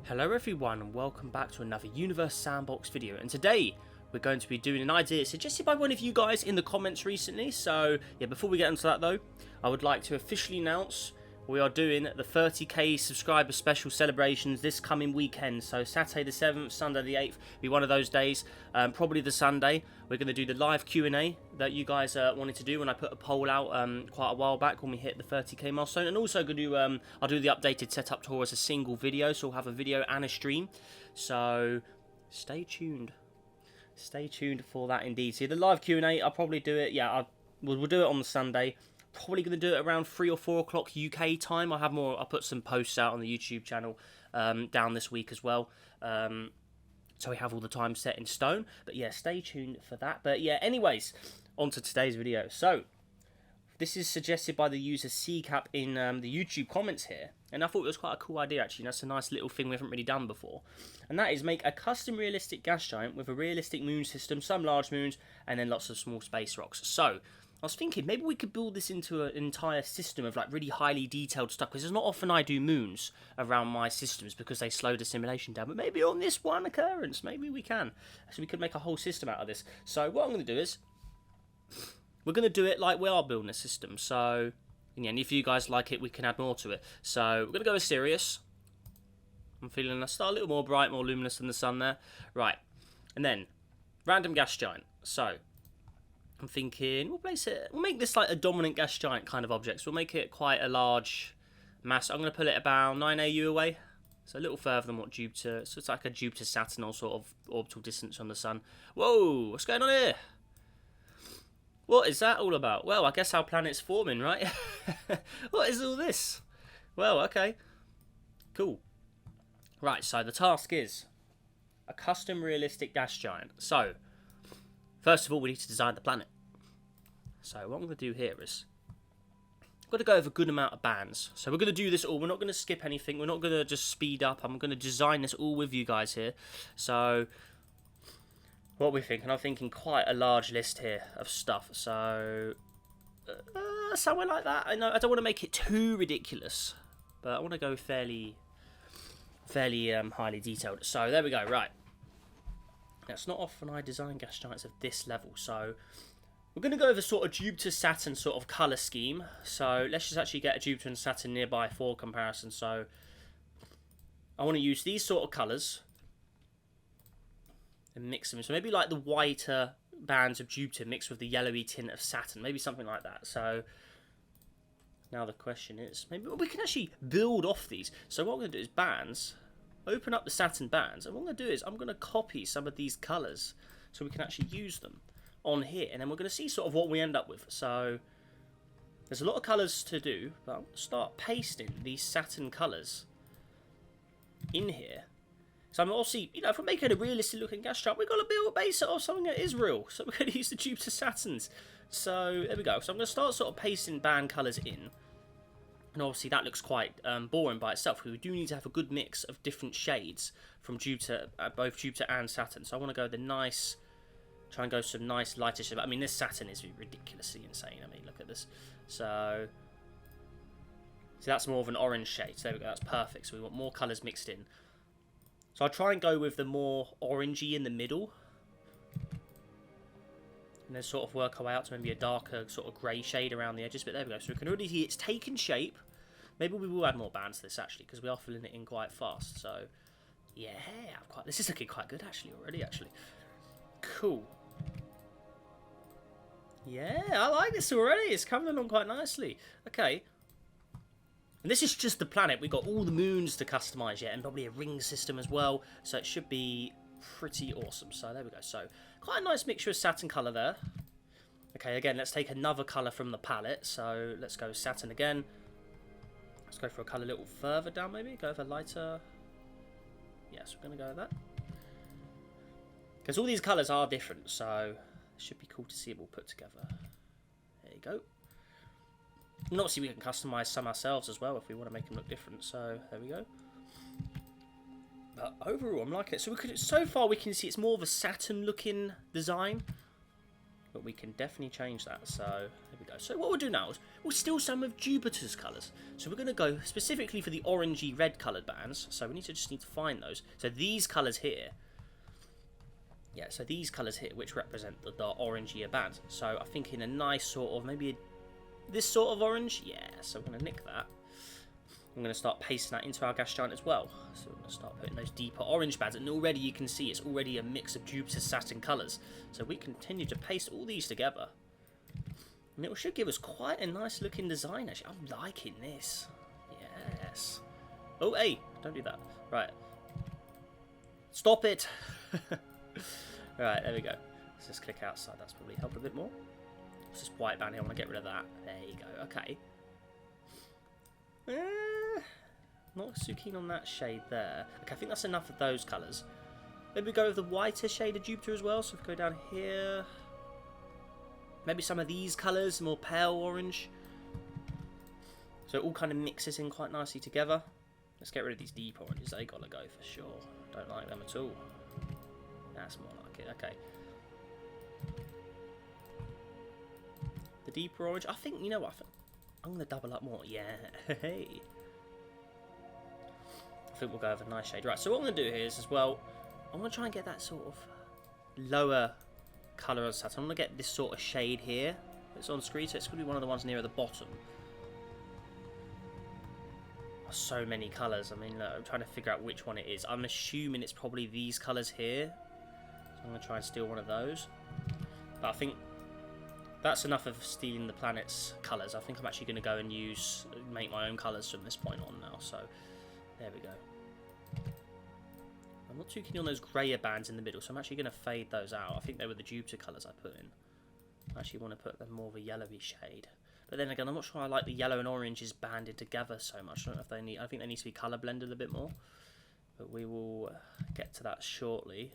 Hello everyone and welcome back to another Universe Sandbox video, and today we're going to be doing an idea suggested by one of you guys in the comments recently. So yeah, before we get into that though, I would like to officially announce we are doing the 30k subscriber special celebrations this coming weekend. So Saturday the 7th, Sunday the 8th be one of those days, probably the Sunday. We're going to do the live Q&A that you guys wanted to do when I put a poll out quite a while back when we hit the 30k milestone. And also going to I'll do the updated setup tour as a single video, so we'll have a video and a stream. So stay tuned. Stay tuned for that indeed. See, the live Q&A, I'll probably do it, we'll do it on the Sunday. Probably going to do it around 3 or 4 o'clock UK time. I'll put some posts out on the YouTube channel down this week as well. So we have all the time set in stone. But yeah, stay tuned for that. But yeah, anyways, on to today's video. So this is suggested by the user CCAP in the YouTube comments here. And I thought it was quite a cool idea actually. That's a nice little thing we haven't really done before. And that is make a custom realistic gas giant with a realistic moon system, some large moons, and then lots of small space rocks. So I was thinking maybe we could build this into an entire system of like really highly detailed stuff, because it's not often I do moons around my systems because they slow the simulation down, but maybe on this one occurrence maybe we can. So we could make a whole system out of this. So what I'm going to do is we're going to do it like we are building a system. So and if you guys like it, we can add more to it. So we're going to go with Sirius. I'm feeling a star a little more bright, more luminous than the sun there. Right, and then random gas giant. So I'm thinking we'll make this like a dominant gas giant kind of object. So we'll make it quite a large mass. I'm going to put it about 9 AU away. So a little further than what Jupiter. So it's like a Jupiter-Saturn or sort of orbital distance from the sun. Whoa, what's going on here? What is that all about? Well, I guess our planet's forming, right? What is all this? Well, okay. Cool. Right, so the task is a custom realistic gas giant. So first of all, we need to design the planet. So what I'm going to do here is I'm going to go over a good amount of bands. So we're going to do this all. We're not going to skip anything. We're not going to just speed up. I'm going to design this all with you guys here. So what are we thinking? I'm thinking quite a large list here of stuff. So somewhere like that. I know I don't want to make it too ridiculous, but I want to go fairly highly detailed. So there we go. Right. Now, it's not often I design gas giants of this level, so we're going to go over sort of Jupiter-Saturn sort of colour scheme. So let's just actually get a Jupiter and Saturn nearby for comparison. So I want to use these sort of colours and mix them. So maybe like the whiter bands of Jupiter mixed with the yellowy tint of Saturn, maybe something like that. So now the question is, maybe we can actually build off these. So what I'm going to do is bands. Open up the Saturn bands, and what I'm going to do is I'm going to copy some of these colours so we can actually use them on here, and then we're going to see sort of what we end up with. So there's a lot of colours to do, but I'm going to start pasting these Saturn colours in here. So I'm obviously, if we're making a realistic looking gas giant, we've got to build a base off something that is real. So we're going to use the Jupiter Saturns. So there we go. So I'm going to start sort of pasting band colours in. And obviously that looks quite boring by itself, because we do need to have a good mix of different shades from Jupiter, both Jupiter and Saturn. So I want to go try and go some nice lighter shade. I mean, this Saturn is ridiculously insane. I mean, look at this. So that's more of an orange shade. So there we go, that's perfect. So we want more colours mixed in. So I'll try and go with the more orangey in the middle, and then sort of work our way out to maybe a darker sort of grey shade around the edges. But there we go. So we can already see it's taken shape. Maybe we will add more bands to this actually, because we are filling it in quite fast. So yeah, this is looking quite good actually already. Cool. Yeah, I like this already. It's coming along quite nicely. Okay. And this is just the planet. We've got all the moons to customise yet, and probably a ring system as well. So it should be pretty awesome. So there we go. So quite a nice mixture of Saturn colour there. Okay, again, let's take another colour from the palette. So let's go Saturn again. Let's go for a colour a little further down maybe. Go for lighter. Yes, we're going to go with that. Because all these colours are different, so it should be cool to see it all put together. There you go. And obviously we can customise some ourselves as well if we want to make them look different. So there we go. But overall, I'm liking it. So so far we can see it's more of a Saturn-looking design, but we can definitely change that. So there we go. So what we'll do now is we'll steal some of Jupiter's colours. So we're going to go specifically for the orangey red coloured bands. So we need to find those. So these colours here. Yeah, so these colours here, which represent the orangier bands. So I think in a nice sort of, maybe this sort of orange. Yeah, so we're going to nick that. I'm going to start pasting that into our gas giant as well. So we're going to start putting those deeper orange bands. And already you can see it's already a mix of Jupiter, Saturn colours. So we continue to paste all these together. And it should give us quite a nice looking design actually. I'm liking this. Yes. Oh, hey, don't do that. Right. Stop it. Right, there we go. Let's just click outside. That's probably helped a bit more. It's this white band here. I want to get rid of that. There you go. Okay. Not too keen on that shade there. Okay, I think that's enough of those colours. Maybe go with the whiter shade of Jupiter as well. So if we go down here, maybe some of these colours, more pale orange. So it all kind of mixes in quite nicely together. Let's get rid of these deep oranges. They gotta go for sure. Don't like them at all. That's more like it. Okay. The deeper orange. I think, you know what? I'm going to double up more. Yeah. Hey. I think we'll go with a nice shade. Right, so what I'm going to do here is as well, I'm going to try and get that sort of lower colour on Saturn. I'm going to get this sort of shade here. It's on screen, so it's going to be one of the ones near the bottom. So many colours. I mean, look, I'm trying to figure out which one it is. I'm assuming it's probably these colours here. So I'm going to try and steal one of those. But I think that's enough of stealing the planet's colours. I think I'm actually going to go and make my own colours from this point on now. So, there we go. I'm not too keen on those greyer bands in the middle, so I'm actually going to fade those out. I think they were the Jupiter colours I put in. I actually want to put them more of a yellowy shade. But then again, I'm not sure I like the yellow and oranges banded together so much. I don't know if they need. I think they need to be colour blended a bit more. But we will get to that shortly.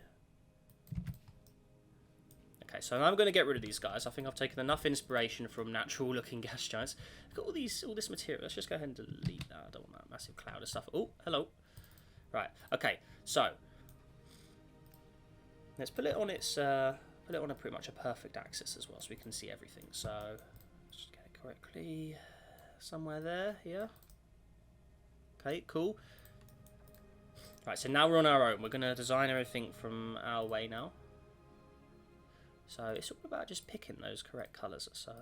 Okay, so I'm going to get rid of these guys. I think I've taken enough inspiration from natural-looking gas giants. I've got all this material. Let's just go ahead and delete that. I don't want that massive cloud of stuff. Oh, hello. Right. Okay. So let's put it on its. Put it on pretty much a perfect axis as well, so we can see everything. So just get it correctly somewhere there. Yeah. Okay. Cool. Right. So now we're on our own. We're going to design everything from our way now. So it's all about just picking those correct colours. So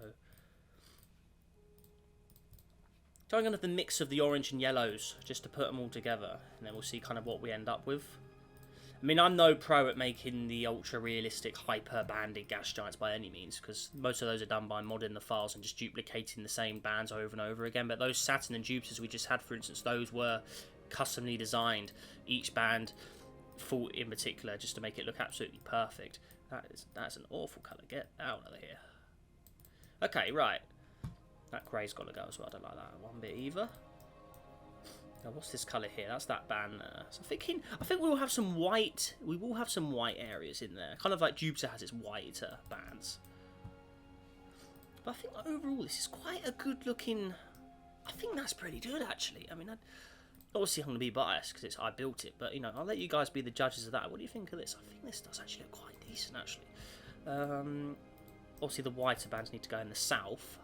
going under the mix of the orange and yellows just to put them all together, and then we'll see kind of what we end up with. I mean, I'm no pro at making the ultra realistic hyper banded gas giants by any means, because most of those are done by modding the files and just duplicating the same bands over and over again. But those Saturn and Jupiters we just had, for instance, those were customly designed, each band full in particular, just to make it look absolutely perfect. That's an awful colour. Get out of here. Okay, right. That grey's got to go as well. I don't like that one bit either. Now, what's this colour here? That's that band there. So I think we will have some white. We will have some white areas in there, kind of like Jupiter has its whiter bands. But I think overall this is quite a good looking. I think that's pretty good actually. I mean, obviously I'm going to be biased because I built it, but you know, I'll let you guys be the judges of that. What do you think of this? I think this does actually look quite decent actually. Obviously the whiter bands need to go in the south.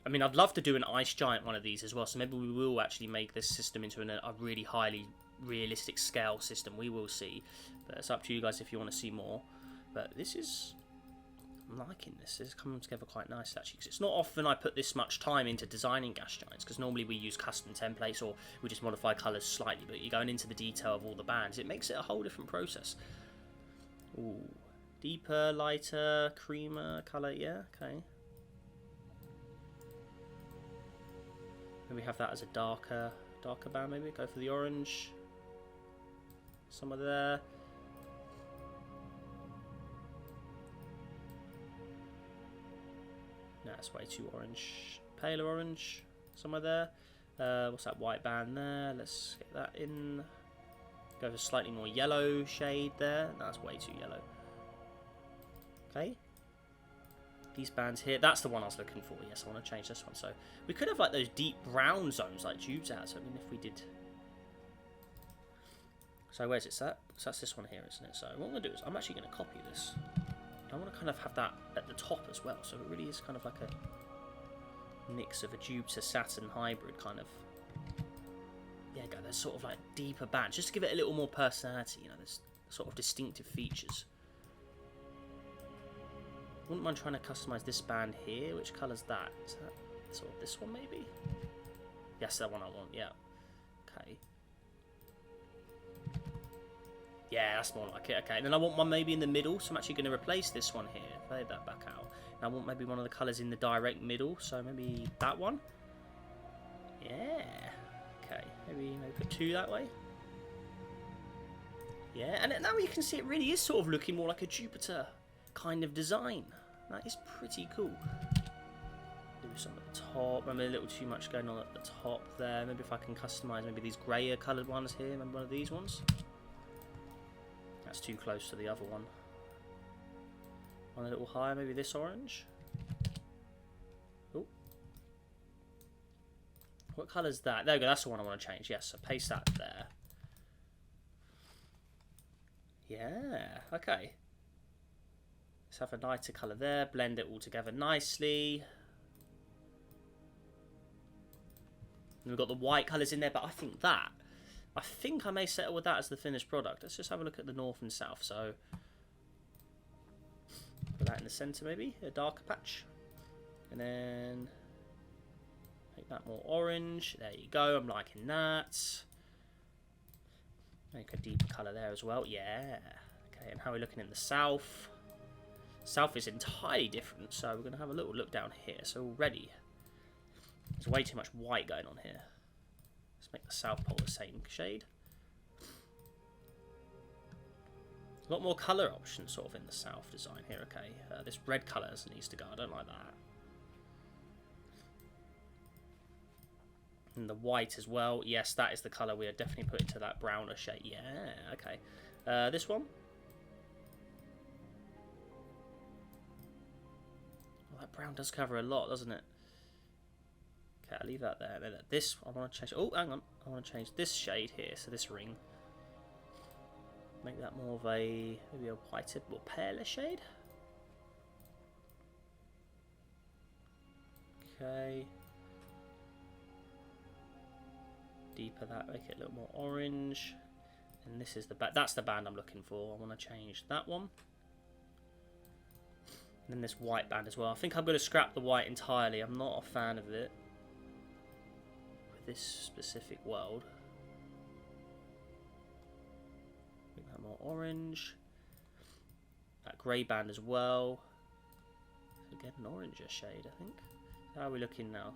I mean, I'd love to do an ice giant one of these as well, so maybe we will actually make this system into a really highly realistic scale system. We will see, but it's up to you guys if you want to see more. But this is, I'm liking this. This is coming together quite nicely actually, because it's not often I put this much time into designing gas giants, because normally we use custom templates or we just modify colours slightly, but you're going into the detail of all the bands. It makes it a whole different process. Ooh, deeper, lighter, creamer colour, yeah, okay. Maybe have that as a darker band, maybe. Go for the orange. Somewhere there. No, that's way too orange. Paler orange. Somewhere there. What's that white band there? Let's get that in. Go for slightly more yellow shade there. No, that's way too yellow. Okay. These bands here, that's the one I was looking for. Yes, I want to change this one. So we could have like those deep brown zones like Jupiter has. I mean, if we did So where's it set? So that's this one here, isn't it? So what I'm going to do is I'm actually going to copy this. I want to kind of have that at the top as well. So it really is kind of like a mix of a Jupiter-Saturn hybrid kind of. Yeah, there's sort of like deeper bands, just to give it a little more personality, you know, there's sort of distinctive features. Wouldn't mind trying to customise this band here. Which colour's that? Is that sort of this one maybe? Yes, that one I want, yeah. Okay. Yeah, that's more like it. Okay, and then I want one maybe in the middle, so I'm actually going to replace this one here. Fade that back out. And I want maybe one of the colours in the direct middle, so maybe that one. Yeah. Okay, maybe put two that way. Yeah, and now you can see it really is sort of looking more like a Jupiter kind of design. That is pretty cool. Do some at the top. Maybe a little too much going on at the top there. Maybe if I can customise maybe these greyer coloured ones here. Maybe one of these ones. That's too close to the other one. One a little higher, maybe this orange. Oh. What colour's that? There we go, that's the one I want to change. Yes, so paste that there. Yeah, okay. Let's have a lighter colour there, blend it all together nicely. And we've got the white colours in there, but I think I may settle with that as the finished product. Let's just have a look at the north and south. So, put that in the centre maybe, a darker patch. And then, make that more orange. There you go, I'm liking that. Make a deeper colour there as well, yeah. Okay, and how are we looking in the south? South is entirely different, so we're going to have a little look down here. So already, there's way too much white going on here. Let's make the south pole the same shade. A lot more colour options sort of in the south design here, okay. This red colour needs to go, I don't like that. And the white as well, yes, that is the colour we are definitely putting to that browner shade. Yeah, okay. This one. Well, that brown does cover a lot, doesn't it? Okay, I'll leave that there. This, I want to change. Oh, hang on. I want to change this shade here, so this ring. Make that more of a, maybe a whiter, more paler shade. Okay. Deeper that, make it a little more orange. And this is the that's the band I'm looking for. I want to change that one. And then this white band as well. I think I'm going to scrap the white entirely. I'm not a fan of it with this specific world. Make that more orange. That grey band as well. So get an oranger shade, I think. How are we looking now?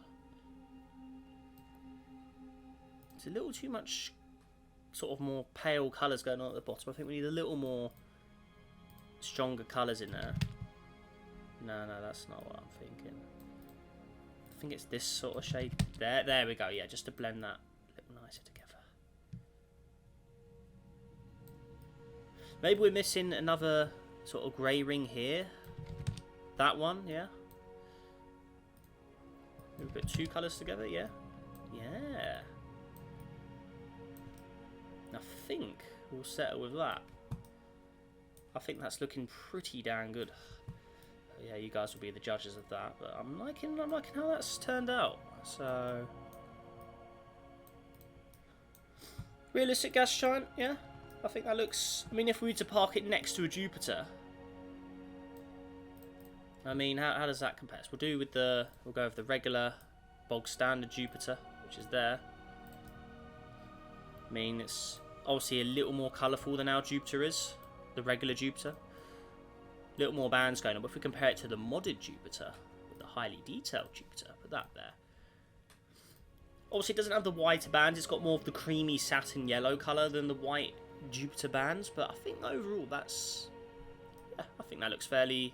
It's a little too much sort of more pale colours going on at the bottom. I think we need a little more stronger colours in there. No, that's not what I'm thinking. I think it's this sort of shade. There we go, yeah, just to blend that a little nicer together. Maybe we're missing another sort of grey ring here. That one, yeah. Maybe put two colours together, yeah. Yeah. I think we'll settle with that. I think that's looking pretty damn good. Yeah, you guys will be the judges of that, but I'm liking how that's turned out. So, realistic gas giant, yeah. I think that looks. I mean, if we were to park it next to a Jupiter, I mean, how does that compare? So we'll go with the regular, bog standard Jupiter, which is there. I mean, it's obviously a little more colourful than our Jupiter is, the regular Jupiter. A little more bands going on, but if we compare it to the modded Jupiter, with the highly detailed Jupiter, put that there. Obviously, it doesn't have the whiter bands, it's got more of the creamy satin yellow colour than the white Jupiter bands, but I think overall that's. Yeah, I think that looks fairly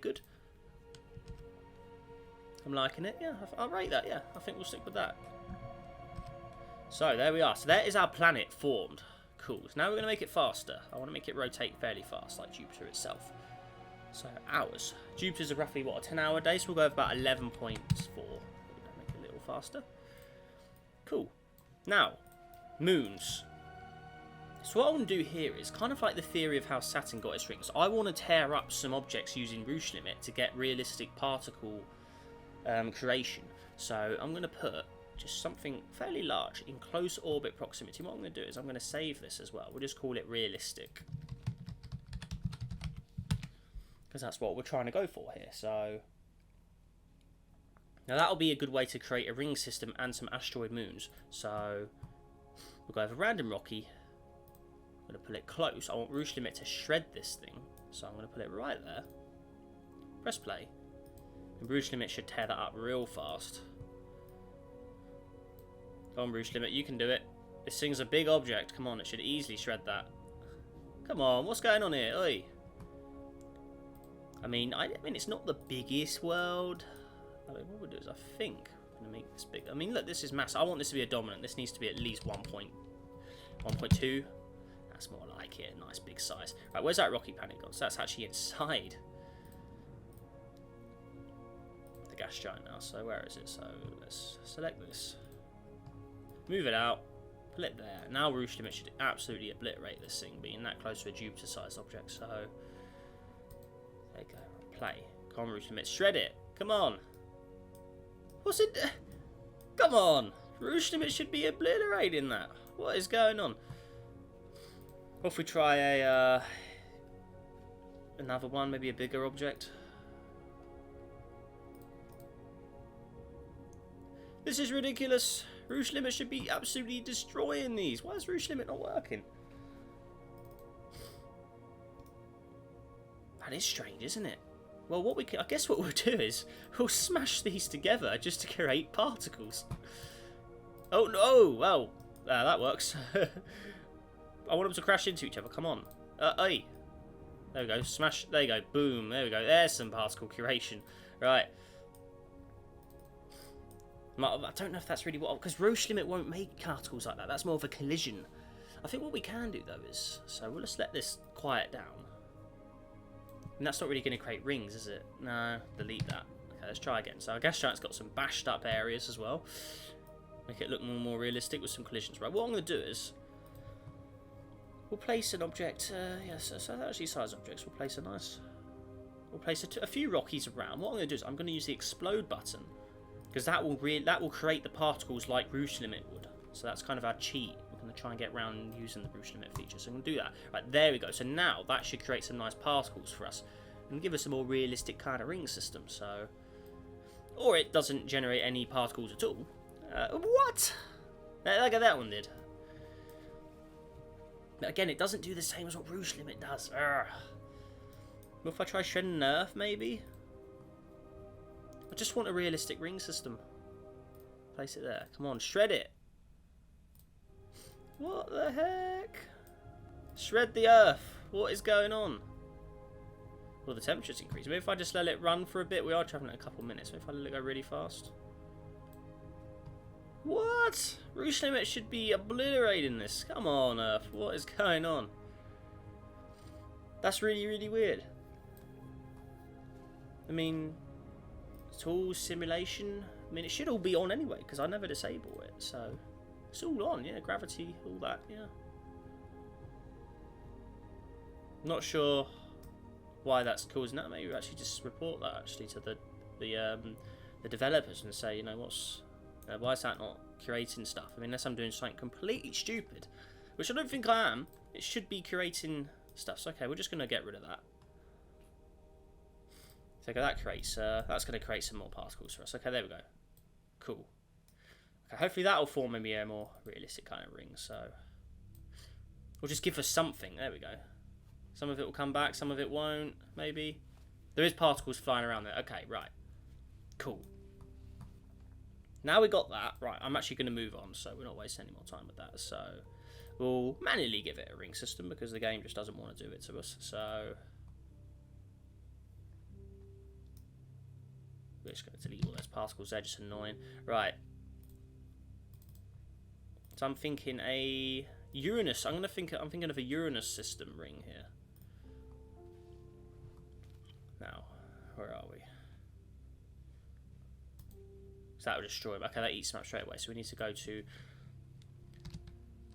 good. I'm liking it, yeah, I'll rate that, yeah, I think we'll stick with that. So there we are. So there is our planet formed. Cool. So now we're going to make it faster. I want to make it rotate fairly fast, like Jupiter itself. So hours. Jupiter's a roughly, what, a 10-hour day? So we'll go with about 11.4. Make it a little faster. Cool. Now, moons. So what I want to do here is kind of like the theory of how Saturn got its rings. I want to tear up some objects using Rouge Limit to get realistic particle creation. So I'm going to put just something fairly large in close orbit proximity. What I'm going to do is I'm going to save this as well. We'll just call it realistic, because that's what we're trying to go for here. So now that'll be a good way to create a ring system and some asteroid moons. So we'll go over random rocky. I'm going to put it close. I want Rouge Limit to shred this thing, so I'm going to put it right there. Press play. And Rouge Limit should tear that up real fast. Come on, Rouge Limit, you can do it. This thing's a big object. Come on, it should easily shred that. Come on, what's going on here? Oi. I mean, it's not the biggest world. I mean, what we'll do is I think I'm going to make this big. I mean, look, this is massive. I want this to be a dominant. This needs to be at least 1.2. That's more like it. Nice big size. Right, where's that rocky planet gone? So that's actually inside the gas giant now. So where is it? So let's select this. Move it out. Put it there. Now Rouge Limit should absolutely obliterate this thing, being that close to a Jupiter-sized object. So there you go. Play. Come on, Rouge Limit. Shred it. Come on. What's it? Come on. Rouge Limit should be obliterating that. What is going on? What if we try a another one, maybe a bigger object? This is ridiculous. Rouge Limit should be absolutely destroying these. Why is Rouge Limit not working? That is strange, isn't it? Well, I guess what we'll do is we'll smash these together just to create particles. Oh no! Well, that works. I want them to crash into each other. Come on. Hey. There we go. Smash. There you go. Boom. There we go. There's some particle curation. Right. I don't know if that's really what... Because Rouge Limit won't make particles like that. That's more of a collision. I think what we can do, though, is... So we'll just let this quiet down. And that's not really going to create rings, is it? No. Delete that. Okay, let's try again. So our gas giant's got some bashed up areas as well. Make it look more realistic with some collisions. Right, what I'm going to do is... We'll place an object... yes, so actually size objects. We'll place a nice... We'll place a few Rockies around. What I'm going to do is I'm going to use the explode button. Because that will create the particles like Rouge Limit would. So that's kind of our cheat. We're going to try and get around using the Rouge Limit feature. So I'm going to do that. Right, there we go. So now that should create some nice particles for us. And give us a more realistic kind of ring system. So, or it doesn't generate any particles at all. What? Look at that one did. But again, it doesn't do the same as what Rouge Limit does. Urgh. What if I try shredding Earth, maybe? I just want a realistic ring system. Place it there. Come on, shred it. What the heck? Shred the Earth. What is going on? Well, the temperature's increased. Maybe if I just let it run for a bit. We are traveling in a couple of minutes. Maybe if I let it go really fast. What? Rouge Limit should be obliterating this. Come on, Earth. What is going on? That's really, really weird. I mean... Tools, simulation. I mean, it should all be on anyway, because I never disable it. So, it's all on, yeah. Gravity, all that, yeah. Not sure why that's causing that. Maybe we actually just report that, actually, to the developers and say, you know, why is that not creating stuff? I mean, unless I'm doing something completely stupid, which I don't think I am. It should be creating stuff. So, okay, we're just going to get rid of that. So that creates, that's going to create some more particles for us. Okay, there we go. Cool. Okay, hopefully that will form maybe a more realistic kind of ring. So we'll just give us something. There we go. Some of it will come back, some of it won't. Maybe there is particles flying around there. Okay, right. Cool. Now we got that. Right, I'm actually going to move on, so we're not wasting any more time with that. So we'll manually give it a ring system because the game just doesn't want to do it to us. So. We're just going to delete all those particles. They're just annoying. Right. So I'm thinking a Uranus. I'm thinking of a Uranus system ring here. Now, where are we? So that will destroy. Okay, that eats them up straight away. So we need to go to.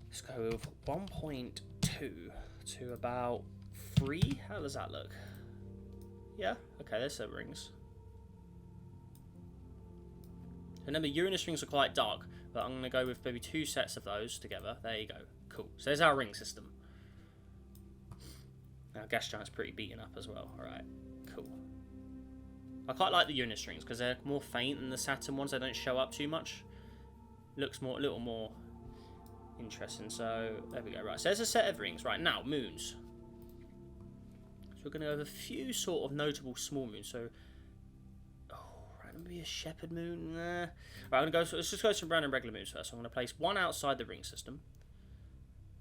Let's go with 1.2. to about 3. How does that look? Yeah, okay, there's some rings. Remember, Uranus rings are quite dark, but I'm going to go with maybe 2 sets of those together. There you go. Cool. So there's our ring system. Now, gas giant's pretty beaten up as well. Alright, cool. I quite like the Uranus rings because they're more faint than the Saturn ones. They don't show up too much. Looks a little more interesting. So, there we go. Right, so there's a set of rings. Right, now, moons. So we're going to go with a few sort of notable small moons. So, maybe a shepherd moon. Nah. Right, I'm gonna go. So let's just go some random regular moons first. So I'm gonna place one outside the ring system,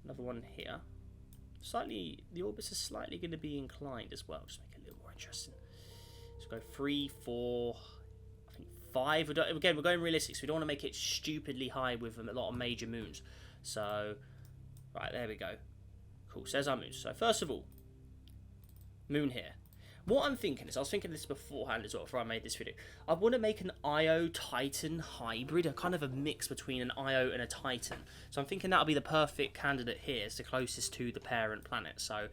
another one here. Slightly, the orbits are slightly going to be inclined as well, just make it a little more interesting. So go 3, 4, I think 5. Again, we're going realistic, so we don't want to make it stupidly high with a lot of major moons. So, right, there we go. Cool. So there's our moons. So first of all, moon here. What I'm thinking is, I was thinking this beforehand as well, before I made this video. I want to make an Io-Titan hybrid, a kind of a mix between an Io and a Titan. So I'm thinking that'll be the perfect candidate here. It's the closest to the parent planet. So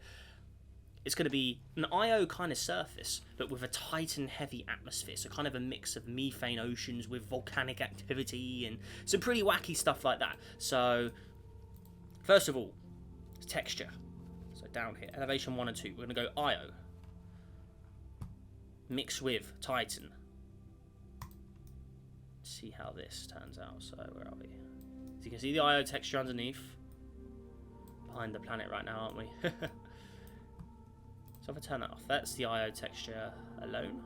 it's going to be an Io kind of surface, but with a Titan-heavy atmosphere. So kind of a mix of methane oceans with volcanic activity and some pretty wacky stuff like that. So first of all, texture. So down here, elevation 1 and 2. We're going to go Io. Mixed with Titan. See how this turns out. So where are we? So you can see the Io texture underneath. Behind the planet right now, aren't we? So if I turn that off, that's the Io texture alone.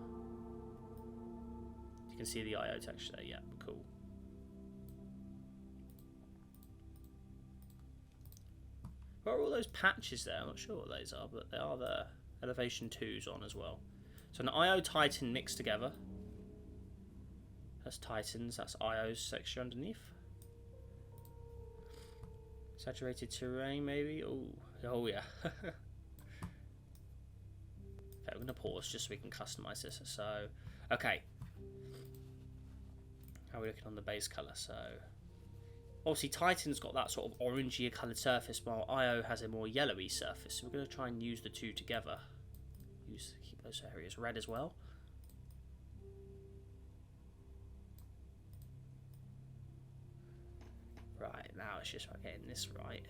You can see the Io texture there. Yeah, cool. What are all those patches there? I'm not sure what those are, but they are there. Elevation 2's on as well. So an Io-Titan mixed together. That's Titans, that's Io's texture underneath. Saturated terrain, maybe? Oh yeah. Okay, we're going to pause just so we can customize this. So, okay. How are we looking on the base colour? So, obviously Titan's got that sort of orangey coloured surface, while Io has a more yellowy surface. So we're going to try and use the two together. Keep those areas red as well. Right, now it's just about getting this right.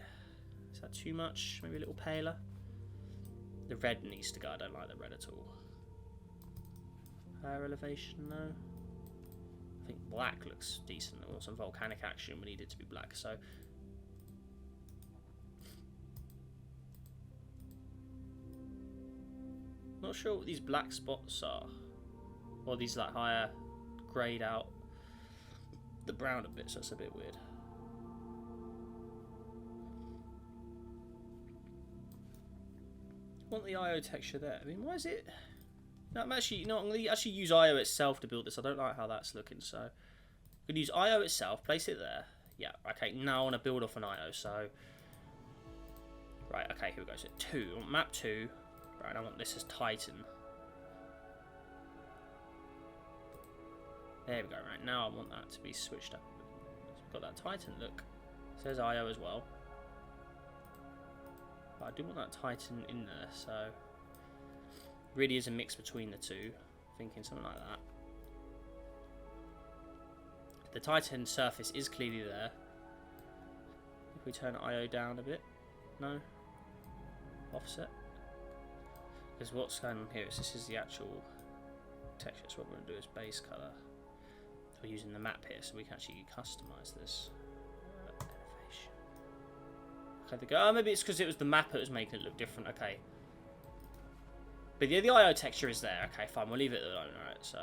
Is that too much? Maybe a little paler? The red needs to go. I don't like the red at all. Higher elevation, no. I think black looks decent. Or some volcanic action. We need it to be black, so... Not sure what these black spots are. Or these like higher grayed out the brown a bit, so it's a bit weird. I want the Io texture there. I mean, why is it... No, I'm actually, I'm going to actually use Io itself to build this. I don't like how that's looking, so... I'm going to use Io itself, place it there. Yeah, okay, now I want to build off an Io, so... Right, okay, here we go. So 2, map 2. Right, I want this as Titan. There we go, right, now I want that to be switched up. So we've got that Titan look. It says Io as well. But I do want that Titan in there, so... Really is a mix between the two. Thinking something like that. The Titan surface is clearly there. If we turn Io down a bit. No? Offset. Because what's going on here is this is the actual texture. So what we're going to do is base colour. So we're using the map here, so we can actually customise this. Elevation. Okay, they go. Oh, maybe it's because it was the map that was making it look different. Okay. But yeah, the Io texture is there. Okay, fine. We'll leave it alone. Alright, so.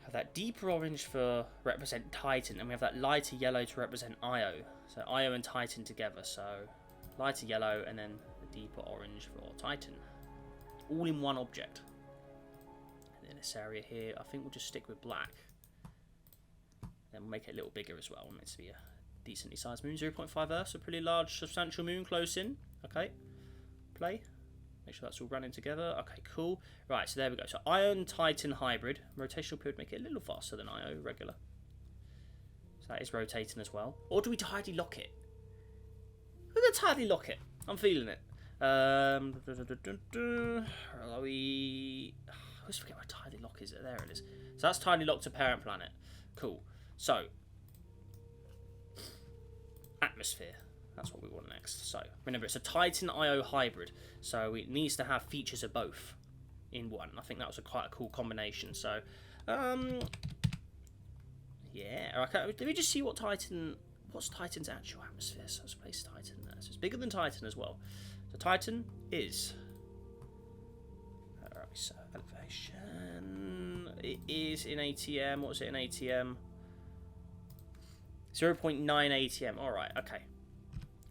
Have that deeper orange for represent Titan, and we have that lighter yellow to represent Io. So Io and Titan together. So lighter yellow and then deeper orange for Titan, all in one object. And then this area here, I think we'll just stick with black. Then we'll make it a little bigger as well. I want it to be a decently sized moon. 0.5 Earth, so pretty large, substantial moon close in. Okay, play. Make sure that's all running together. Okay, cool. Right, so there we go. So Io Titan hybrid. Rotational period make it a little faster than Io regular. So that is rotating as well. Or do we tidally lock it? We're going to tidally lock it. I'm feeling it. Are we... I always forget where tidally lock is. There it is. So that's tidally locked to parent planet. Cool. So, atmosphere. That's what we want next. So, remember, it's a Titan IO hybrid. So, it needs to have features of both in one. I think that was quite a cool combination. So, yeah. Okay, let me just see what Titan... What's Titan's actual atmosphere? So, let's place Titan there. So, it's bigger than Titan as well. So, Titan is... Alright, so, elevation... It is in ATM. What was it in ATM? 0.9 ATM. Alright, okay.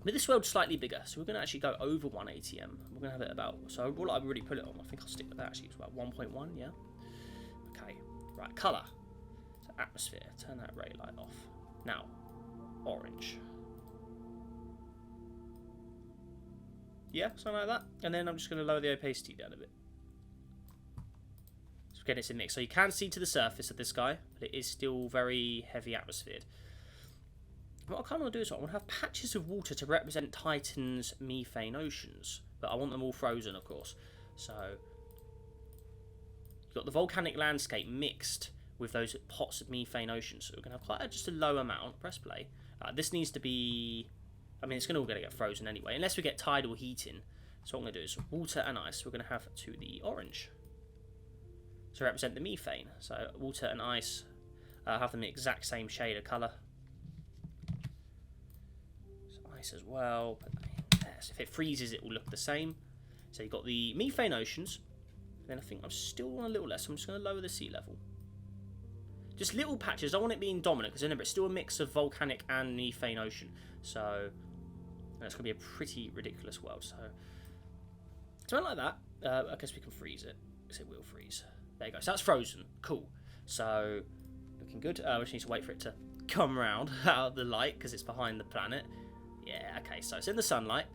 But this world's slightly bigger, so we're going to actually go over 1 ATM. We're going to have it about... So what I've already put it on, I think I'll stick with that actually. It's about 1.1, yeah? Okay. Right, colour. So atmosphere. Turn that ray light off. Now, orange. Yeah, something like that. And then I'm just going to lower the opacity down a bit. So again, it's a mix. So you can see to the surface of this guy, but it is still very heavy atmosphered. What I kind of want to do is I want to have patches of water to represent Titan's methane oceans. But I want them all frozen, of course. So, you've got the volcanic landscape mixed with those pots of methane oceans. So we're going to have quite just a low amount. Press play. This needs to be... I mean, it's all going to get frozen anyway, unless we get tidal heating. So what I'm going to do is water and ice. We're going to have to the orange. To represent the methane. So water and ice have them the exact same shade of colour. As well, but yes, if it freezes it will look the same. So you've got the methane oceans, then I think I'm still on a little less, so I'm just going to lower the sea level, just little patches. I want it being dominant because remember it's still a mix of volcanic and methane ocean, so it's going to be a pretty ridiculous world. So something like that. I guess we can freeze it because it will freeze. There you go, so that's frozen. Cool. So looking good. We just need to wait for it to come around out of the light because it's behind the planet. Yeah, okay, so it's in the sunlight.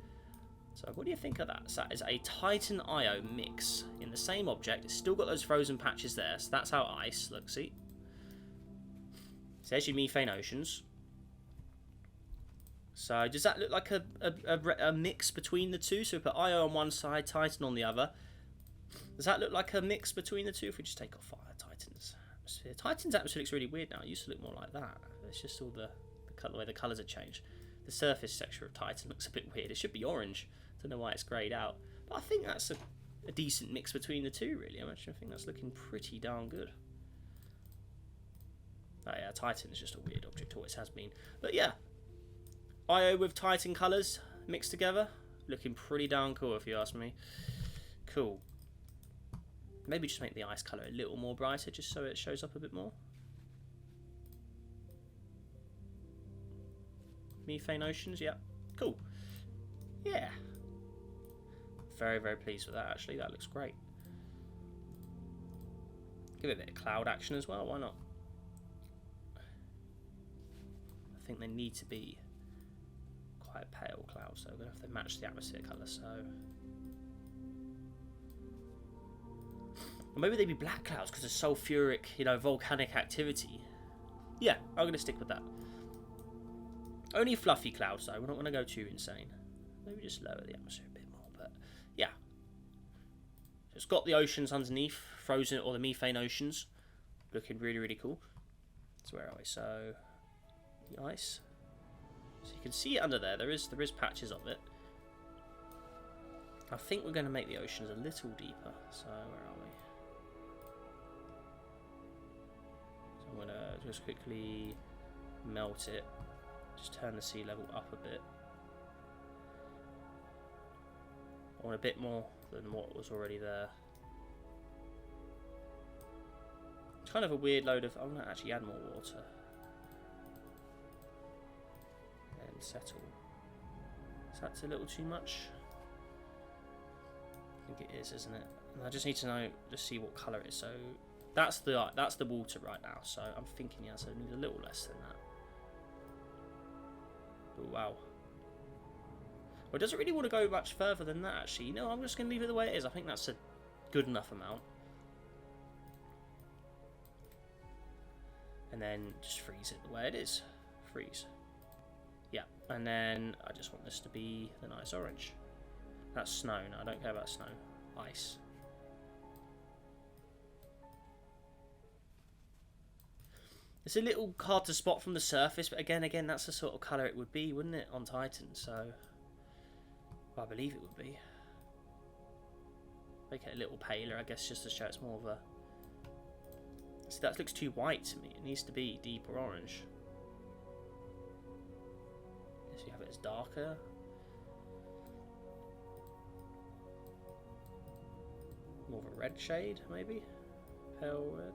So what do you think of that? So that is a Titan IO mix in the same object. It's still got those frozen patches there. So that's how ice looks, see? So there's your methane oceans. So does that look like a mix between the two? So we put IO on one side, Titan on the other. Does that look like a mix between the two? If we just take off Titan's atmosphere. Titan's atmosphere looks really weird now. It used to look more like that. It's just all the way the colours have changed. The surface texture of Titan looks a bit weird. It should be orange. Don't know why it's greyed out. But I think that's a decent mix between the two, really. I think that's looking pretty darn good. Oh yeah, Titan is just a weird object. Always has been. But yeah. IO with Titan colours mixed together. Looking pretty darn cool, if you ask me. Cool. Maybe just make the ice colour a little more brighter, just so it shows up a bit more. Methane oceans, yeah. Cool. Yeah. Very, very pleased with that, actually. That looks great. Give it a bit of cloud action as well, why not? I think they need to be quite pale clouds, so we're going to have to match the atmosphere colour, so... Or maybe they'd be black clouds because of sulfuric, volcanic activity. Yeah, I'm going to stick with that. Only fluffy clouds though, we're not going to go too insane. Maybe just lower the atmosphere a bit more, but yeah. So it's got the oceans underneath, frozen, or the methane oceans. Looking really, really cool. So where are we? So, the ice. So you can see it under there, there is patches of it. I think we're going to make the oceans a little deeper, so where are we? So I'm going to just quickly melt it. Just turn the sea level up a bit. I want a bit more than what was already there. It's kind of a weird load of... I want to actually add more water. And settle. Is that a little too much? I think it is, isn't it? And I just need to know, just see what colour it is. So that's the water right now. So I'm thinking, yeah, so it needs a little less than that. Oh, wow. Well, it doesn't really want to go much further than that, actually. I'm just going to leave it the way it is. I think that's a good enough amount. And then just freeze it the way it is. Freeze. Yeah, and then I just want this to be the nice orange. That's snow. No, I don't care about snow. Ice. It's a little hard to spot from the surface, but again, that's the sort of colour it would be, wouldn't it, on Titan? So, well, I believe it would be. Make it a little paler, I guess, just to show it's more of a... See, that looks too white to me. It needs to be deeper orange. So you have it as darker. More of a red shade, maybe? Pale red.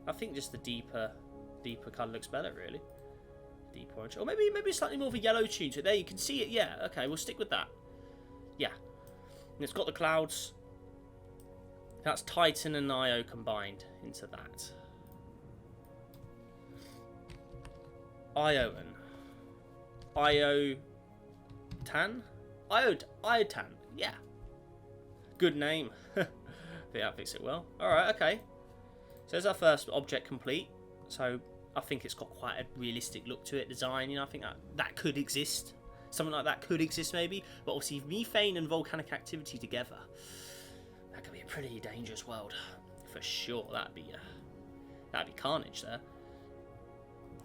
I think just the deeper colour looks better, really. Deep orange. Or maybe slightly more of a yellow tune to it. There, you can see it. Yeah, okay, we'll stick with that. Yeah. And it's got the clouds. That's Titan and Io combined into that. Ioan. Iotan? Iotan. Yeah. Good name. That fits it well. Alright, okay. So there's our first object complete. So I think it's got quite a realistic look to it, design. You know, I think that could exist. Something like that could exist maybe. But obviously methane and volcanic activity together, that could be a pretty dangerous world. For sure. That'd be carnage there.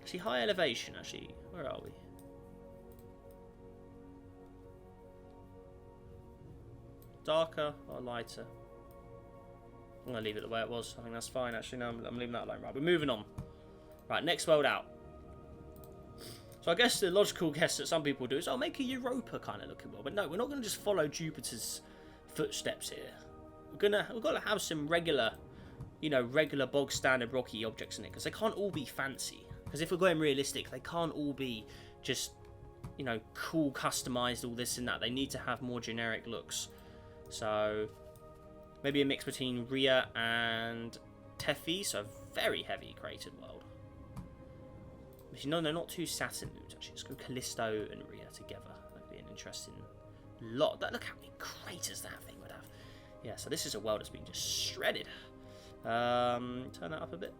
Actually, high elevation, actually. Where are we? Darker or lighter? I'm going to leave it the way it was. I think that's fine, actually. No, I'm leaving that alone. Right, we're moving on. Right, next world out. So I guess the logical guess that some people do is, oh, make a Europa kind of looking world. But no, we're not going to just follow Jupiter's footsteps here. We've got to have some regular, you know, regular bog standard rocky objects in it, because they can't all be fancy. Because if we're going realistic, they can't all be just, you know, cool, customized, all this and that. They need to have more generic looks. So maybe a mix between Rhea and Tethys, so a very heavy cratered world. Actually, no, not two Saturn moons, actually. Let's go Callisto and Rhea together. That'd be an interesting lot. Look how many craters that thing would have. Yeah, so this is a world that's been just shredded. Turn that up a bit.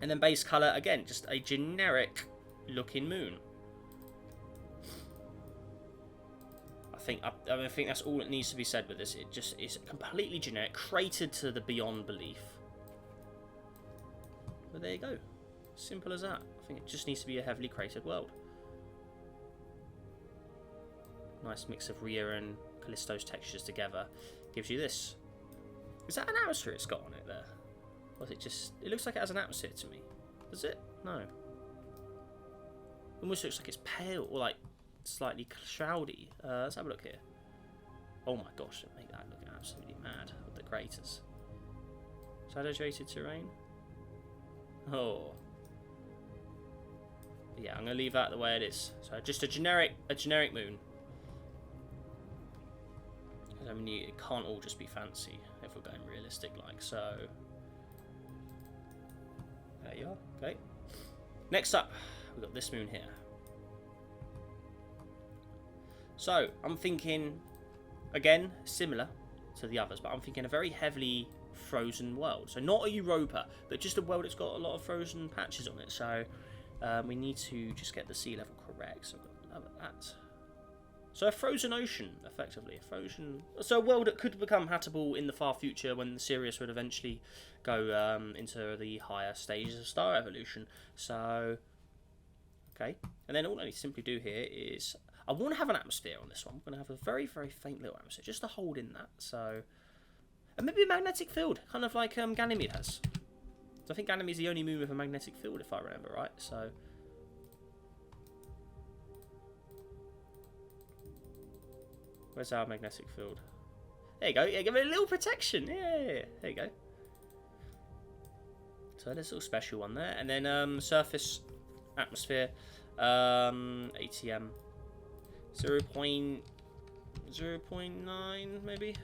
And then base colour, again, just a generic looking moon. I think that's all that needs to be said with this. It just is completely generic, cratered to the beyond belief. But there you go. Simple as that. I think it just needs to be a heavily cratered world. Nice mix of Rhea and Callisto's textures together gives you this. Is that an atmosphere it's got on it there? Or is it just... It looks like it has an atmosphere to me. Does it? No. It almost looks like it's pale or like slightly shroudy. Let's have a look here. Oh my gosh, it make that look absolutely mad with the craters. Saturated terrain. Oh. Yeah, I'm gonna leave that the way it is. So just a generic moon. I mean, it can't all just be fancy if we're going realistic like so. There you are. Okay. Next up, we've got this moon here. So I'm thinking, again, similar to the others, but I'm thinking a very heavily frozen world. So not a Europa, but just a world that's got a lot of frozen patches on it. So we need to just get the sea level correct. So I've got that. So a frozen ocean, effectively. So a world that could become habitable in the far future when Sirius would eventually go into the higher stages of star evolution. So, okay. And then all I need to simply do here is... I want to have an atmosphere on this one. I'm going to have a very, very faint little atmosphere, just to hold in that. So, and maybe a magnetic field, kind of like Ganymede has. So I think Ganymede is the only moon with a magnetic field, if I remember right. So... Where's our magnetic field? There you go. Yeah, give it a little protection. Yeah. There you go. So this little special one there. And then surface atmosphere. ATM. 0.9 maybe?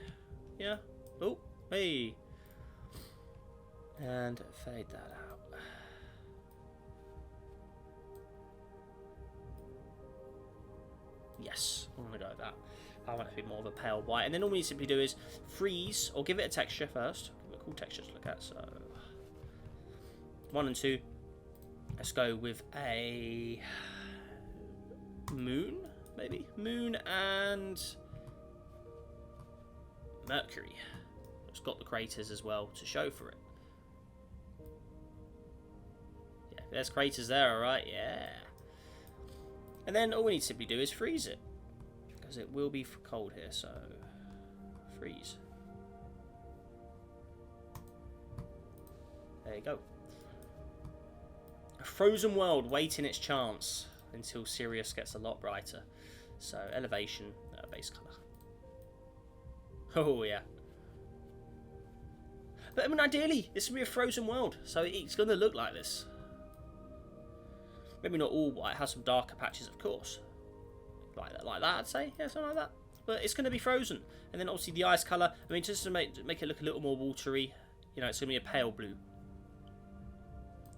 Yeah. Oh, hey. And fade that out. Yes, I'm going to go with that. I want it to be more of a pale white. And then all we simply do is freeze, or give it a texture first. Give it a cool texture to look at. So 1 and 2. Let's go with a Moon, maybe? Moon and Mercury. It's got the craters as well to show for it. Yeah, there's craters there, alright, yeah. And then all we need to simply do is freeze it. Because it will be cold here, so freeze. There you go. A frozen world waiting its chance until Sirius gets a lot brighter. So elevation, base colour. Oh yeah. But I mean, ideally, this would be a frozen world, so it's going to look like this. Maybe not all white, it has some darker patches, of course. Like that, I'd say. Yeah, something like that. But it's going to be frozen. And then obviously the ice colour, I mean, just to make it look a little more watery, you know, it's going to be a pale blue.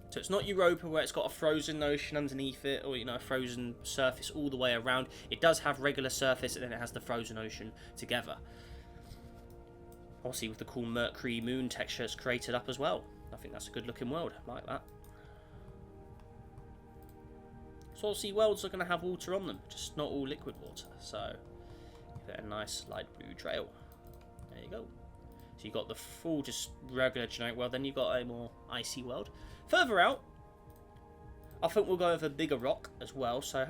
So it's not Europa where it's got a frozen ocean underneath it, or, you know, a frozen surface all the way around. It does have regular surface, and then it has the frozen ocean together. Obviously with the cool Mercury moon texture it's created up as well. I think that's a good looking world. I like that. So obviously worlds are going to have water on them, just not all liquid water. So give it a nice light blue trail. There you go. So you've got the full just regular generic world, then you've got a more icy world. Further out, I think we'll go over a bigger rock as well. So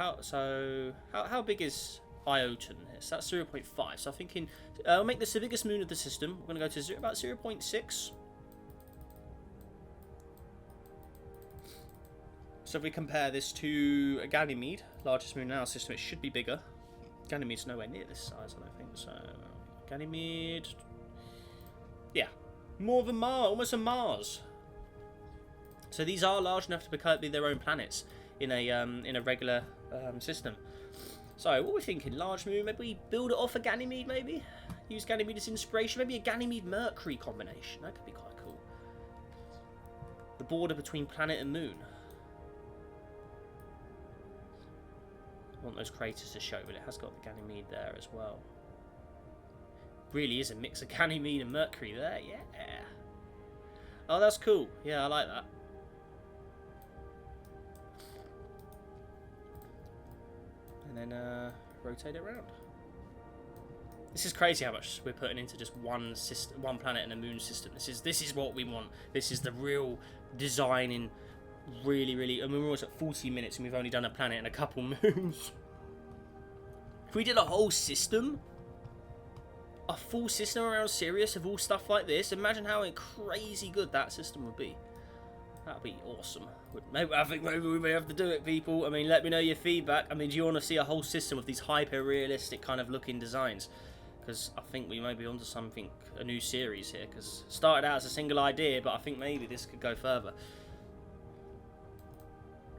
how big is Ioton here? So that's 0.5. So I'm thinking I'll make this the biggest moon of the system. We're going to go to about 0.6. So if we compare this to Ganymede, largest moon in our system, it should be bigger. Ganymede's nowhere near this size, I don't think. So Ganymede, yeah, more than Mars, almost a Mars. So these are large enough to be their own planets in a regular system. So what are we thinking? Large moon? Maybe we build it off a Ganymede. Maybe use Ganymede as inspiration. Maybe a Ganymede-Mercury combination. That could be quite cool. The border between planet and moon. I want those craters to show, but it has got the Ganymede there as well. Really is a mix of Ganymede and Mercury there. Yeah. Oh, that's cool. Yeah, I like that. And then rotate it around. This is crazy how much we're putting into just one system, one planet and a moon system. This is what we want. This is the real design in really. I mean, we're almost at 40 minutes and we've only done a planet and a couple moons. If we did a whole system, a full system around Sirius of all stuff like this, imagine how crazy good that system would be. That'd be awesome. I think maybe we may have to do it, people. I mean, let me know your feedback. I mean, do you want to see a whole system of these hyper-realistic kind of looking designs? Because I think we may be onto something, a new series here. Because started out as a single idea, but I think maybe this could go further.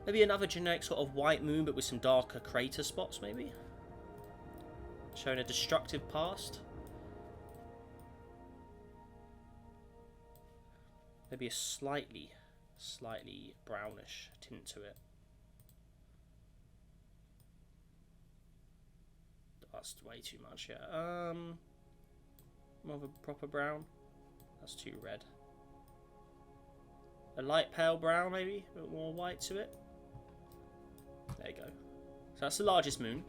Maybe another generic sort of white moon, but with some darker crater spots, maybe? Showing a destructive past. Maybe a slightly brownish tint to it. That's way too much, yeah. More of a proper brown. That's too red. A light pale brown, maybe? A bit more white to it. There you go. So that's the largest moon.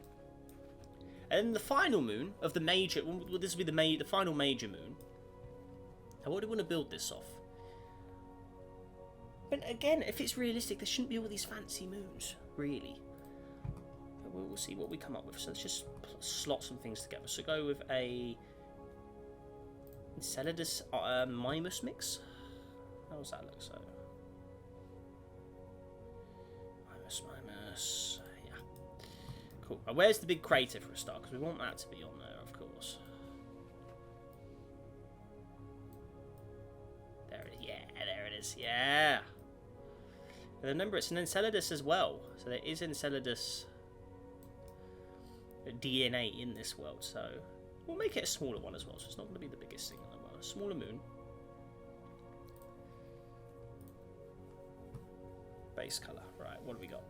And then the final moon of the major... Well, this will be the final major moon. Now, what do we want to build this off? But again, if it's realistic, there shouldn't be all these fancy moons, really. But we'll see what we come up with. So let's just slot some things together. So go with a Enceladus Mimus mix. How does that look? So Mimus, yeah, cool. Now, where's the big crater for a start? Because we want that to be on there, of course. There it is. Yeah, there it is. Yeah. And remember, it's an Enceladus as well, so there is Enceladus DNA in this world. So we'll make it a smaller one as well. So it's not going to be the biggest thing in the world. A smaller moon. Base color. Right. What have we got?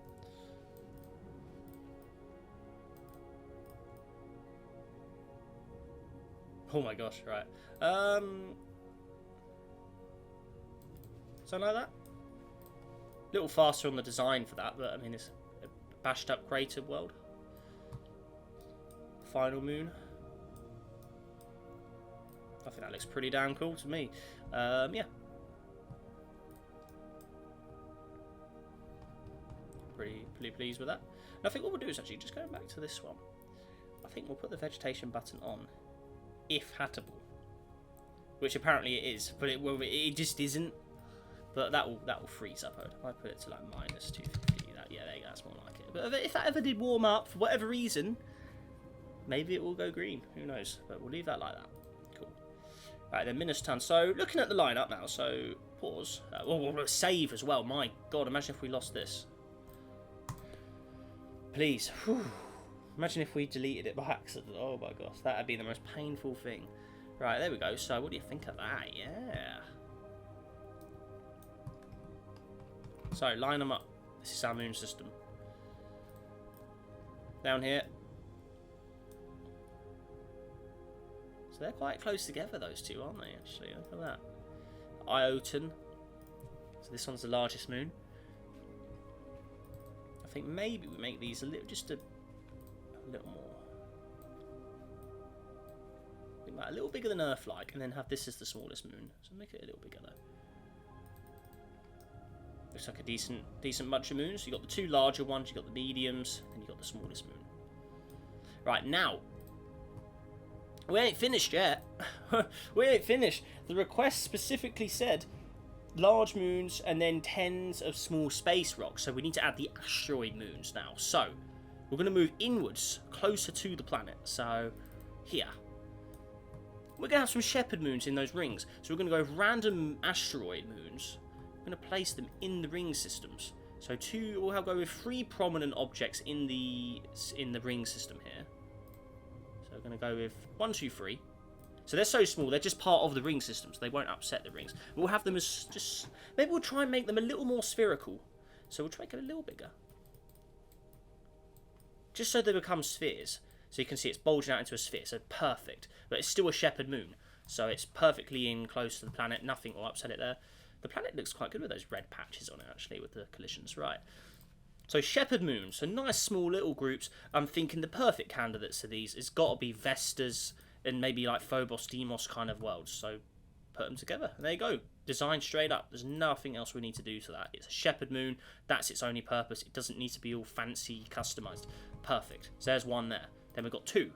Oh my gosh. Right. Something like that. A little faster on the design for that, but I mean it's a bashed up crater world. final moon. I think that looks pretty damn cool to me. Yeah. Pretty pleased with that. And I think what we'll do is actually just going back to this one. I think we'll put the vegetation button on, if hackable, which apparently it is, but it just isn't. But that will freeze up. I put it to like -250. Yeah, there you go. That's more like it. But if that ever did warm up for whatever reason, maybe it will go green. Who knows? But we'll leave that like that. Cool. Right, then Ministan. So looking at the lineup now. So pause. We'll save as well. My God, imagine if we lost this. Please. Whew. Imagine if we deleted it by accident. Oh my gosh, that would be the most painful thing. Right, there we go. So what do you think of that? Yeah. So line them up. This is our moon system. Down here. So they're quite close together, those two, aren't they, actually? Look at that. Iotan. So this one's the largest moon. I think maybe we make these a little, just a little more. I think a little bigger than Earth-like, and then have this as the smallest moon. So make it a little bigger, though. Looks like a decent bunch of moons. You got the two larger ones, you got the mediums, and you got the smallest moon. Right, now. We ain't finished yet. We ain't finished. The request specifically said large moons and then tens of small space rocks. So we need to add the asteroid moons now. So we're going to move inwards, closer to the planet. So here. We're going to have some shepherd moons in those rings. So we're going to go with random asteroid moons. We're going to place them in the ring systems. So we'll go with 3 prominent objects in the ring system here. So we're going to go with 1, 2, 3. So they're so small, they're just part of the ring system, so they won't upset the rings. We'll have them as just... Maybe we'll try and make them a little more spherical. So we'll try and make it a little bigger. Just so they become spheres. So you can see it's bulging out into a sphere, so perfect. But it's still a shepherd moon. So it's perfectly in close to the planet, nothing will upset it there. The planet looks quite good with those red patches on it, actually, with the collisions. Right. So shepherd moons, so nice small little groups. I'm thinking the perfect candidates for these has got to be Vestas and maybe like Phobos, Deimos kind of worlds. So put them together. And there you go. Designed straight up. There's nothing else we need to do to that. It's a shepherd moon. That's its only purpose. It doesn't need to be all fancy, customized. Perfect. So there's one there. Then we've got 2.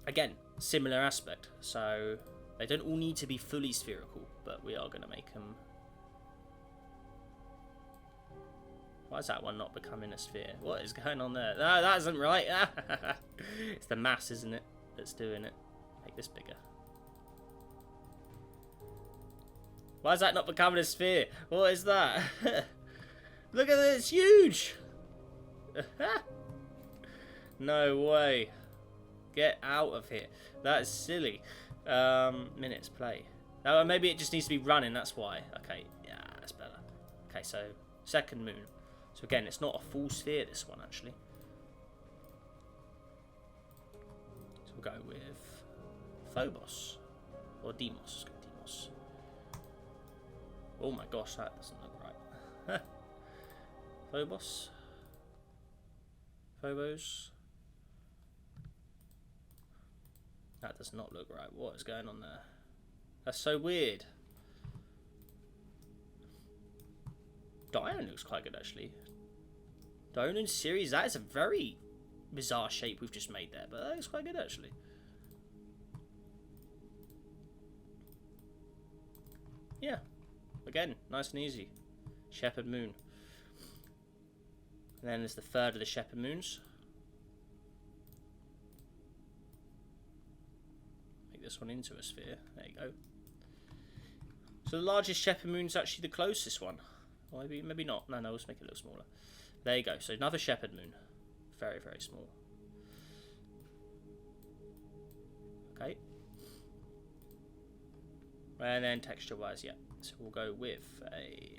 Again, similar aspect. So they don't all need to be fully spherical, but we are going to make them... Why is that one not becoming a sphere? What is going on there? No, that isn't right. It's the mass, isn't it, that's doing it. Make this bigger. Why is that not becoming a sphere? What is that? Look at it, it's huge. No way. Get out of here. That is silly. Minutes play. Oh, maybe it just needs to be running, that's why. Okay, yeah, that's better. Okay, so second moon. So again, it's not a full sphere, this one, actually. So we'll go with Phobos. Or Deimos. Let's go Deimos. Oh my gosh, that doesn't look right. Phobos. Phobos. That does not look right. What is going on there? That's so weird. Dione looks quite good, actually. Dione and Ceres, that is a very bizarre shape we've just made there, but that looks quite good, actually. Yeah. Again, nice and easy. Shepherd moon. And then there's the third of the shepherd moons. Make this one into a sphere. There you go. So the largest shepherd moon is actually the closest one. Or maybe not. No, let's make it a little smaller. There you go. So another shepherd moon. Very, very small. Okay. And then texture-wise, yeah. So we'll go with a...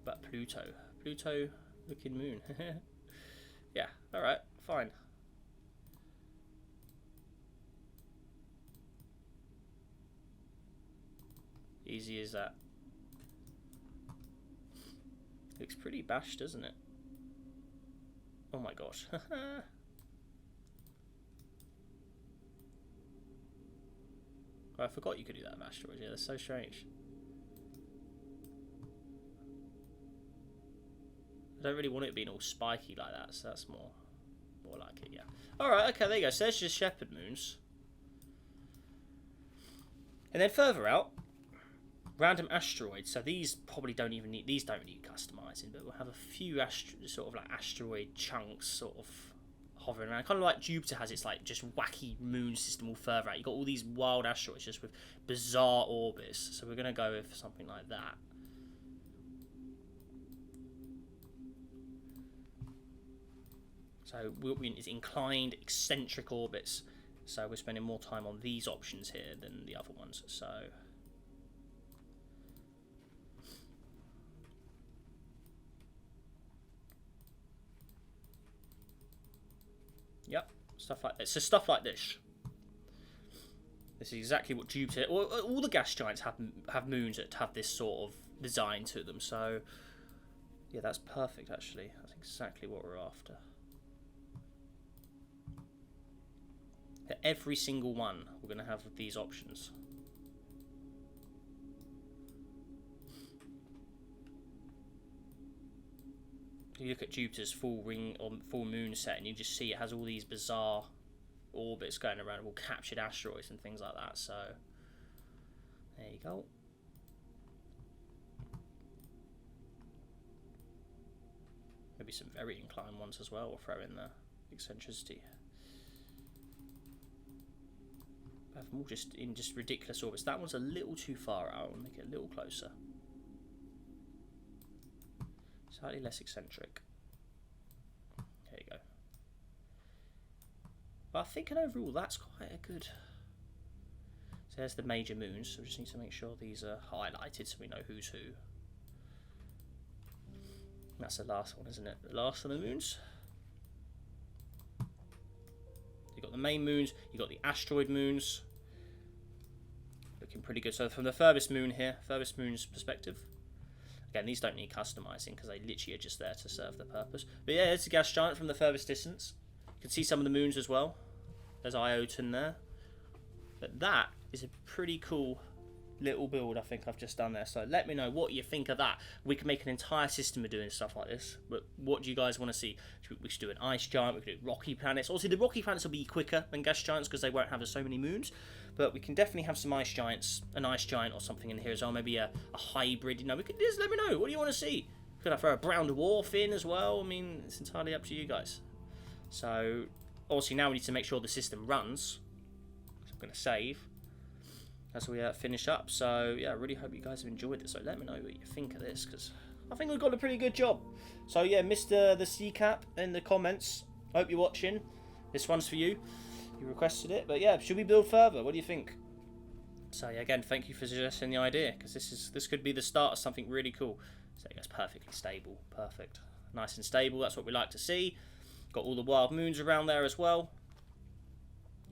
But Pluto. Pluto-looking moon. Yeah, alright, fine. Easy as that. Looks pretty bashed, doesn't it? Oh my gosh. Oh, I forgot you could do that with asteroids. Yeah, that's so strange. I don't really want it being all spiky like that, so that's more like it, yeah. Alright, okay, there you go. So there's just shepherd moons. And then further out, random asteroids. So these probably don't even need, these don't need customizing, but we'll have a few sort of like asteroid chunks sort of hovering around. Kind of like Jupiter has its like just wacky moon system all further out. You've got all these wild asteroids just with bizarre orbits. So we're going to go with something like that. So it's inclined eccentric orbits. So we're spending more time on these options here than the other ones. So yep, stuff like this. So stuff like this. This is exactly what Jupiter. All the gas giants have moons that have this sort of design to them. So yeah, that's perfect. Actually, that's exactly what we're after. For every single one, we're going to have these options. You look at Jupiter's full ring or full moon set, and you just see it has all these bizarre orbits going around, all captured asteroids and things like that. So there you go. Maybe some very inclined ones as well. We'll throw in the eccentricity. Have them all just in just ridiculous orbits. That one's a little too far out. I'll make it a little closer. Slightly less eccentric. There you go. But I think overall that's quite a good. So there's the major moons. So we just need to make sure these are highlighted so we know who's who. That's the last one, isn't it? The last of the moons. You've got the main moons. You've got the asteroid moons. Looking pretty good. So from the furthest moon here, furthest moon's perspective. Again, these don't need customizing because they literally are just there to serve the purpose. But yeah, it's a gas giant from the furthest distance. You can see some of the moons as well. There's Iotan there. But that is a pretty cool little build I think I've just done there. So let me know what you think of that. We can make an entire system of doing stuff like this. But what do you guys want to see? We should do an ice giant. We could do rocky planets. Obviously, the rocky planets will be quicker than gas giants because they won't have so many moons. But we can definitely have some ice giants, an ice giant or something in here as well. Maybe a hybrid. You know, we could just let me know. What do you want to see? Could I throw a brown dwarf in as well? I mean, it's entirely up to you guys. So obviously now we need to make sure the system runs. So I'm going to save as we finish up. So yeah, I really hope you guys have enjoyed this. So let me know what you think of this because I think we've got a pretty good job. So yeah, Mr. the C-Cap in the comments. Hope you're watching. This one's for you. You requested it, but yeah, should we build further? What do you think? So yeah, again, thank you for suggesting the idea because this could be the start of something really cool. So it's perfectly stable, perfect, nice and stable. That's what we like to see. Got all the wild moons around there as well.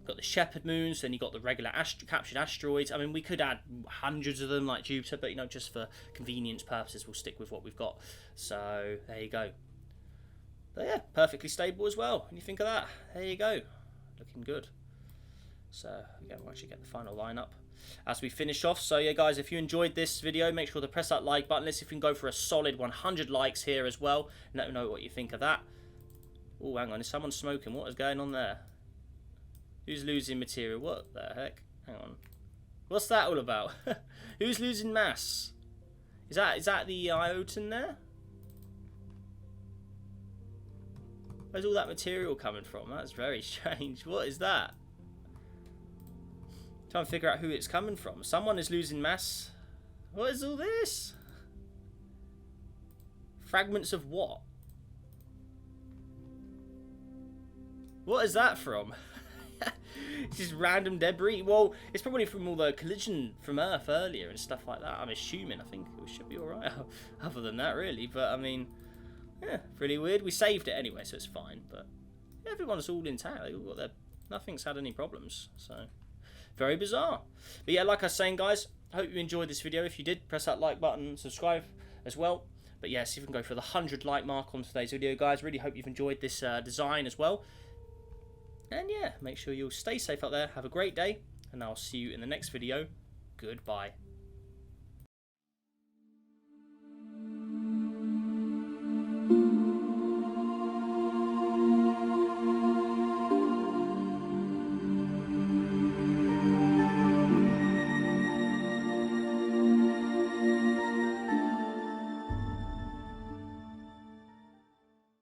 Got the shepherd moons, then you got the regular captured asteroids. I mean, we could add hundreds of them like Jupiter, but you know, just for convenience purposes, we'll stick with what we've got. So there you go. But yeah, perfectly stable as well. What do you think of that? There you go. Looking good. So again, we'll actually get the final lineup as we finish off. So yeah, guys, if you enjoyed this video, make sure to press that like button. Let's see if we can go for a solid 100 likes here as well. And let me know what you think of that. Oh, hang on, is someone smoking? What is going on there? Who's losing material? What the heck? Hang on. What's that all about? Who's losing mass? Is that the Iotan there? Where's all that material coming from? That's very strange. What is that? Trying to figure out who it's coming from. Someone is losing mass. What is all this? Fragments of what? What is that from? It's just random debris. Well, it's probably from all the collision from Earth earlier and stuff like that. I'm assuming. I think it should be alright. Other than that, really. But, I mean, yeah, pretty weird. We saved it anyway, so it's fine. But everyone's all intact. Nothing's had any problems. So, very bizarre. But yeah, like I was saying, guys, I hope you enjoyed this video. If you did, press that like button, subscribe as well. But yes, if you can go for the 100 like mark on today's video, guys. Really hope you've enjoyed this design as well. And yeah, make sure you'll stay safe out there. Have a great day, and I'll see you in the next video. Goodbye.